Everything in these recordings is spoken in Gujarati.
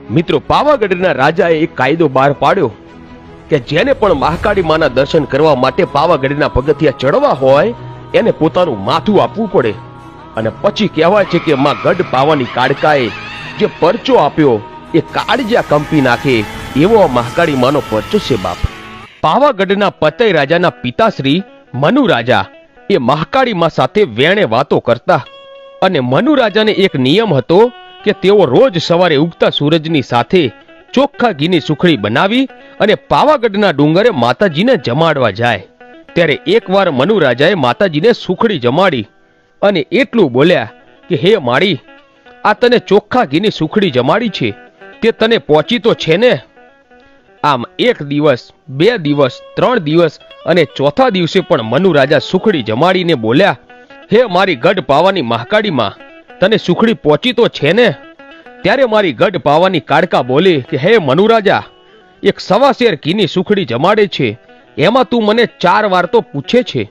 મિત્રો, પાવાગઢના રાજાએ એક કાયદો બહાર પાડ્યો કે જેને પણ મહાકાળી માના દર્શન કરવા માટે પાવાગઢના પગથિયા ચડવા હોય એને પોતાનું માથું આપવું પડે. અને પછી કહેવાય છે કે માં ગઢ પાવાની કાળકાએ જે પરચો આપ્યો એ કાળજા કંપી નાખે એવો મહાકાળી માનો પરચો છે બાપ. પાવાગઢના પતઈ રાજાના પિતાશ્રી મનુ રાજા એ મહાકાળી માં સાથે વેણે વાતો કરતા. અને મનુ રાજાને એક નિયમ હતો કે તેઓ રોજ સવારે ઉગતા સૂરજની સાથે ચોખ્ખા ઘીની સુખડી બનાવી અને પાવાગઢના ડુંગરે માતાજીને જમાડવા જાય. ત્યારે એકવાર મનુ રાજાએ માતાજીને સુખડી જમાડી અને એટલું બોલ્યા કે હે માળી, આ તને ચોખ્ખા ઘીની સુખડી જમાડી છે તે તને પહોંચી તો છે ને? આમ એક દિવસ, 2 દિવસ, 3 દિવસ અને ચોથા દિવસે પણ મનુ રાજા સુખડી જમાડીને બોલ્યા, હે મારી ગઢ પાવાની મહાકાળીમાં, તને સુખડી પહોંચી તો છે ને? ત્યારે મારી ગઢ પાવાની કાળકા બોલી કે હે મનુ રાજા, એક 1.25 શેર ઘીની સુખડી જમાડે છે, એમાં તું મને 4 વાર તો પૂછે છે.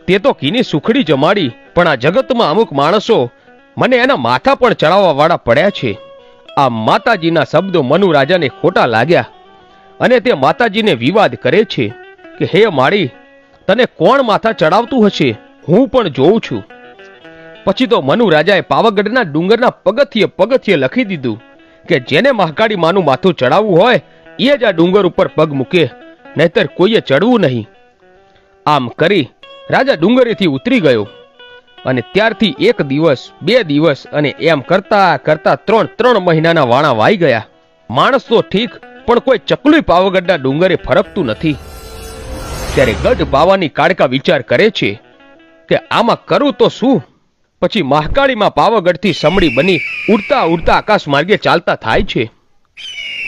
તે તો ઘીની સુખડી જમાડી, પણ આ જગતમાં અમુક માણસો મને એના માથા પણ ચડાવવા વાળા પડ્યા છે. આ માતાજીના શબ્દો મનુ રાજાને ખોટા લાગ્યા અને તે માતાજીને વિવાદ કરે છે કે હે માળી, તને કોણ માથા ચડાવતું હશે, હું પણ જોઉં છું. પછી તો મનુ રાજાએ પાવાગઢના ડુંગરના પગથિયે લખી દીધું કે જેને મહાકાળી માનું માથું ચડાવવું હોય એ જ આ ડુંગર ઉપર પગ મૂકે, નહીતર કોઈએ ચડવું નહીં. આમ કરી રાજા ડુંગરેથી ઉતરી ગયો અને ત્યારથી 1 દિવસ, 2 દિવસ અને એમ કરતા કરતા 3 મહિનાના વાણા વાઈ ગયા. માણસ તો ઠીક, પણ કોઈ ચકલું પાવાગઢના ડુંગરે ફરકતું નથી. ત્યારે ગઢ પાવાની કાળકા વિચાર કરે છે કે આમાં કરું તો શું? પછી મહાકાળીમાં પાવાગઢથી સમડી બની ઉડતા ઉડતા આકાશ માર્ગે ચાલતા થાય છે.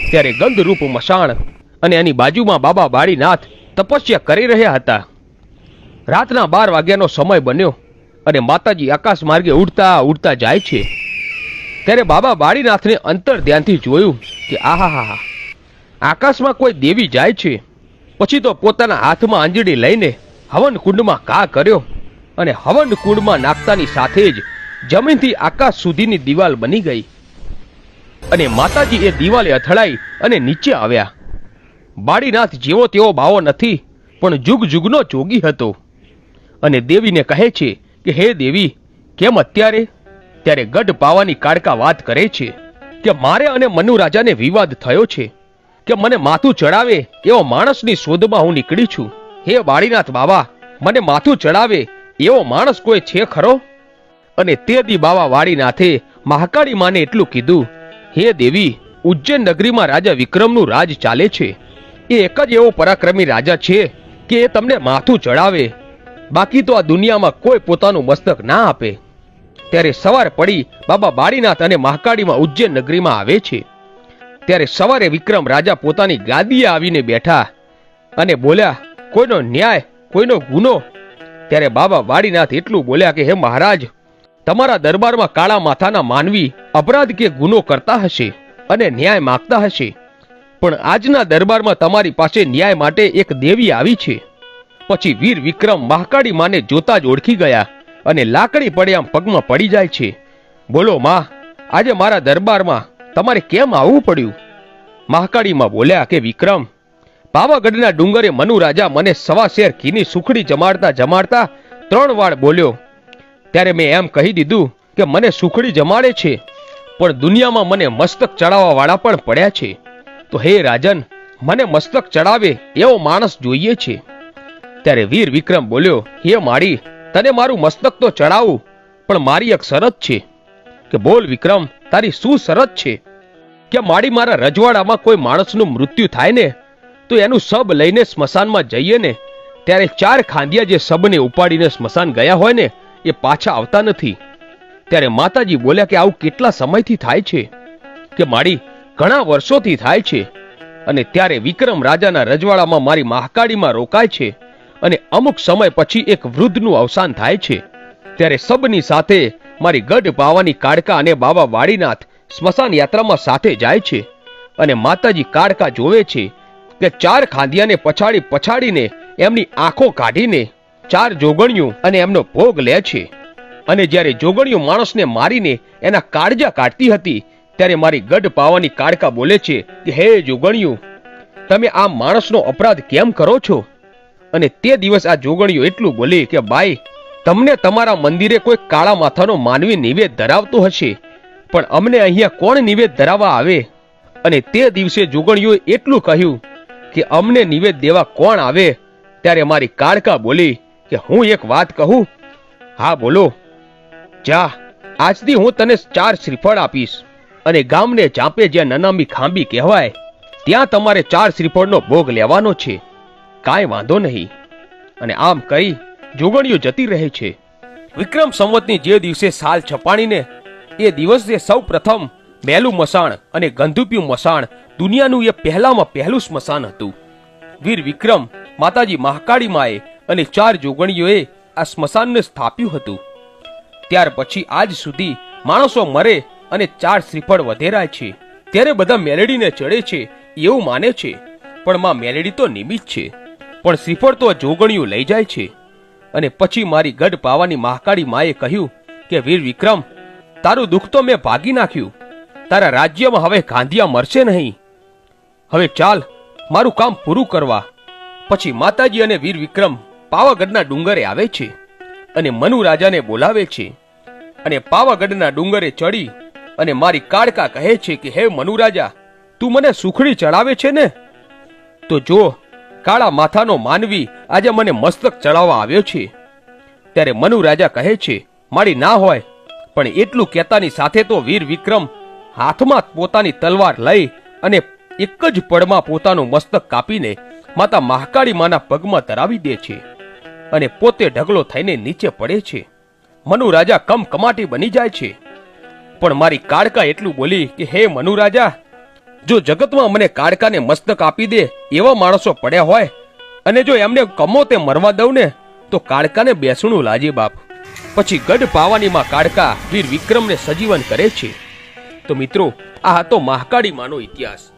ત્યારે ગંધરૂપ મસાણ અને એની બાજુમાં બાબા બાળીનાથ તપસ્યા કરી રહ્યા હતા. રાતના 12 વાગ્યાનો સમય બન્યો અને માતાજી આકાશ માર્ગે ઉડતા ઉડતા જાય છે. ત્યારે બાબા બાળીનાથને અંતર ધ્યાનથી જોયું કે આહાહા, આકાશમાં કોઈ દેવી જાય છે. પછી તો પોતાના હાથમાં આંજળી લઈને હવન કુંડમાં ઘા કર્યો અને હવન કુંડમાં નાખતાની સાથે જ જમીનથી આકાશ સુધીની દિવાલ બની ગઈ અને માતાજી એ દિવાલે અથડાઈ અને નીચે આવ્યા. બાળીનાથ જેવો તેવો બાવો નથી, પણ જુગ જુગનો જોગી હતો અને દેવીને કહે છે કે હે દેવી, કેમ અત્યારે? ત્યારે ગઢ પાવાની કાળકા વાત કરે છે કે મારે અને મનુ રાજાને વિવાદ થયો છે કે મને માથું ચડાવે એવો માણસની શોધમાં હું નીકળી છું. હે બાળીનાથ બાબા, મને માથું ચડાવે એવો માણસ કોઈ છે ખરો? અને તે દી બાબા બાળીનાથે મહાકાળી માને એટલું કીધું, હે દેવી, ઉજ્જૈન નગરીમાં રાજા વિક્રમનું રાજ ચાલે છે. એ એક જ એવો પરાક્રમી રાજા છે કે એ તમને માથું ચડાવે, બાકી તો આ દુનિયામાં કોઈ પોતાનું મસ્તક ના આપે. ત્યારે સવાર પડી બાબા બાળીનાથ અને મહાકાળીમાં ઉજ્જૈન નગરીમાં આવે છે. ત્યારે સવારે વિક્રમ રાજા પોતાની ગાદીએ આવીને બેઠા અને બોલ્યા, કોઈનો ન્યાય, કોઈનો ગુનો? ત્યારે બાબા બાળીનાથ એટલું બોલ્યા કે હે મહારાજ, તમારા દરબારમાં કાળા માથાના માનવી અપરાધ કે ગુનો કરતા હશે અને ન્યાય માંગતા હશે, પણ આજના દરબારમાં તમારી પાસે ન્યાય માટે એક દેવી આવી છે. પછી વીર વિક્રમ મહાકાળી માને જોતા જ ઓળખી ગયા અને લાકડી પડ્યા પગમાં પડી જાય છે. બોલો માં, આજે મારા દરબારમાં તમારે કેમ આવવું પડ્યું? મહાકાળીમાં બોલ્યા કે વિક્રમ, પાવાગઢના ડુંગરે મનુ રાજા મને 1.25 શેર ઘીની સુખડી જમાડતા જમાડતા 3 વાર બોલ્યો. ત્યારે મેં એમ કહી દીધું કે મને સુખડી જમાડે છે, પણ દુનિયામાં મને મસ્તક ચડાવવા વાળા પણ પડ્યા છે. તો હે રાજન, મને મસ્તક ચડાવે એવો માણસ જોઈએ છે. ત્યારે વીર વિક્રમ બોલ્યો, હે માળી, તને મારું મસ્તક તો ચડાવું, પણ મારી એક શરત છે. કે બોલ વિક્રમ, તારી શું શરત છે? કે માળી, મારા રજવાડામાં કોઈ માણસનું મૃત્યુ થાય ને તો એનું શબ લઈને સ્મશાનમાં જઈએ ને ત્યારે 4 ખાંડિયા જે શબને ઉપાડીને સ્મશાન ગયા હોય ને એ પાછા આવતા નથી. ત્યારે માતાજી બોલ્યા કે આવું કેટલા સમયથી થાય છે? કે માળી, ઘણા વર્ષોથી થાય છે. અને ત્યારે વિક્રમ રાજાના રજવાડામાં મારી મહાકાળીમાં રોકાય છે અને અમુક સમય પછી એક વૃદ્ધનું અવસાન થાય છે. ત્યારે સબની સાથે મારી ગઢ પાવાની કાળકા અને બાબા બાળીનાથ સ્મશાન યાત્રામાં સાથે જાય છે અને માતાજી કાળકા જોવે છે કે 4 ખાંડિયાને પછાડીને એમની આંખો કાઢીને 4 જોગણીઓ અને એમનો ભોગ લે છે. અને જ્યારે જોગણીઓ માણસને મારીને એના કાળજા કાઢતી હતી ત્યારે મારી ગઢ પાવાની કાળકા બોલે છે કે હે જોગણિયું, તમે આ માણસનો અપરાધ કેમ કરો છો? અને તે દિવસ આ જોગણિયું એટલું બોલી કે બાઈ, તમને તમારા મંદિરે કોઈ કાળા માથાનો માનવી નિવેદ ધરાવતો હશે, પણ અમને અહીંયા કોણ નિવેદ ધરાવવા આવે? અને તે દિવસે જોગણિયોએ એટલું કહ્યું કે અમને નિવેદ દેવા કોણ આવે? ત્યારે મારી કાળકા બોલી કે હું એક વાત કહું? હા બોલો. જા, આજથી હું તને 4 શ્રીફળ આપીશ અને ગામને ચાંપે જ્યાં નનામી ખાંબી કહેવાય ત્યાં તમારે 4 શ્રીફળનો ભોગ લેવાનો છે. કાંઈ વાંધો નહીં. અને આમ કહી જોગણીઓ જતી રહે છે. વિક્રમ સંવતની જે દિવસે સાલ છપાણીને એ દિવસે સૌ પ્રથમ મેલું મસાણ અને ગંધુપિયું મસાણ દુનિયાનું એ પહેલામાં પહેલું સ્મશાન હતું. વીર વિક્રમ, માતાજી મહાકાળી માએ અને 4 જોગણીઓએ આ સ્મશાનને સ્થાપ્યું હતું. ત્યાર પછી આજ સુધી માણસો મરે અને 4 શ્રીફળ વધેરાય છે ત્યારે બધા મેલેડીને ચડે છે એવું માને છે, પણ માં મેલેડી તો નિમિત્ત છે, પણ શ્રીફળ તો જોગણીઓ લઈ જાય છે. અને પછી મારી ગઢ પાવાની મહાકાળી માએ કહ્યું કે વીર વિક્રમ, તારું દુઃખ તો મેં ભાગી નાખ્યું. તારા રાજ્યમાં હવે ગાંધિયા મરશે નહીં. હવે ચાલ મારું કામ પૂરું કરવા. પછી માતાજી અને વીર વિક્રમ પાવાગઢના ડુંગરે આવે છે અને મનુ રાજાને બોલાવે છે. અને પાવાગઢના ડુંગરે ચડી અને મારી કાળકા કહે છે કે હે મનુ રાજા, તું મને સુખડી ચડાવે છે ને? તો જો, કાળા માથાનો માનવી આજે મને મસ્તક ચડાવવા આવ્યો છે. ત્યારે મનુ રાજા કહે છે મારી ના હોય, પણ એટલું કહેતાની સાથે તો વીર વિક્રમ હાથમાં પોતાની તલવાર લઈ અને એક જ પળમાં પોતાનું મસ્તક કાપીને માતા મહાકાળી માના પગમાં ધરાવી દે છે અને પોતે ઢગલો થઈને નીચે પડે છે. મનુ રાજા કમકમાટી બની જાય છે. પણ મારી કાળકા એટલું બોલી કે હે મનુ રાજા, જો જગતમાં મને કાળકાને મસ્તક આપી દે એવા માણસો પડ્યા હોય અને જો એમને કમો તે મરવા દઉં ને તો કાળકાને બેસણું લાજે બાપ. પછી ગઢ પાવાનીમાં કાળકા વીર વિક્રમને સજીવન કરે છે. તો મિત્રો, આ હતો મહાકાળી માનો ઇતિહાસ.